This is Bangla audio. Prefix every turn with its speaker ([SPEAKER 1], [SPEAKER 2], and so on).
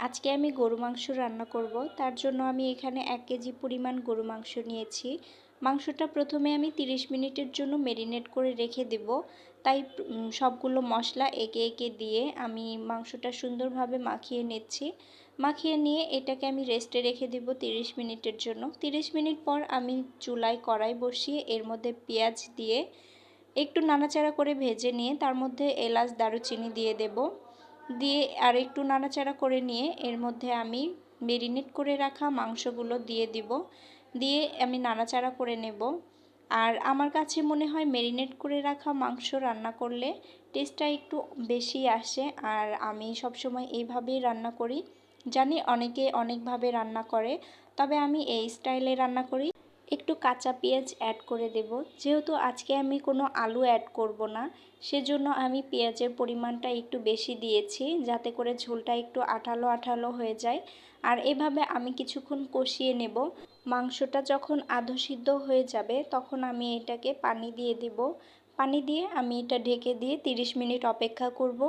[SPEAKER 1] আজকে আমি গরু মাংস রান্না করব। তার জন্য আমি এখানে 1 কেজি পরিমাণ গরু মাংস নিয়েছি। মাংসটা প্রথমে আমি 30 মিনিটের জন্য ম্যারিনেট করে রেখে দেব। তাই সবগুলো মশলা একে একে দিয়ে আমি মাংসটা সুন্দরভাবে মাখিয়ে নিচ্ছি। মাখিয়ে নিয়ে এটাকে আমি রেস্টে রেখে দেব 30 মিনিটের জন্য। 30 মিনিট পর আমি চুলায় কড়াই বসিয়ে এর মধ্যে পেঁয়াজ দিয়ে একটু নাড়াচাড়া করে ভেজে নিয়ে তার মধ্যে এলাচ দারুচিনি দিয়ে দেব। দিয়ে আর একটু নাড়াচাড়া করে নিয়ে এর মধ্যে আমি ম্যারিনেট করে রাখা মাংসগুলো দিয়ে দিব। দিয়ে আমি নাড়াচাড়া করে নেব। আর আমার কাছে মনে হয় ম্যারিনেট করে রাখা মাংস রান্না করলে টেস্টটা একটু বেশি আসে। আর আমি সবসময় এইভাবেই রান্না করি। জানি অনেকে অনেকভাবে রান্না করে, তবে আমি এই স্টাইলে রান্না করি। একটু কাঁচা পেঁয়াজ অ্যাড করে দেব। যেহেতু আজকে আমি কোনো আলু অ্যাড করব না, সেজন্য আমি পেঁয়াজের পরিমাণটা একটু বেশি দিয়েছি, যাতে করে ঝোলটা একটু আঠালো আঠালো হয়ে যায়। আর এভাবে আমি কিছুক্ষণ কষিয়ে নেব। মাংসটা যখন আধো সিদ্ধ হয়ে যাবে তখন আমি এটাকে পানি দিয়ে দিব। পানি দিয়ে আমি এটা ঢেকে দিয়ে 30 মিনিট অপেক্ষা করব।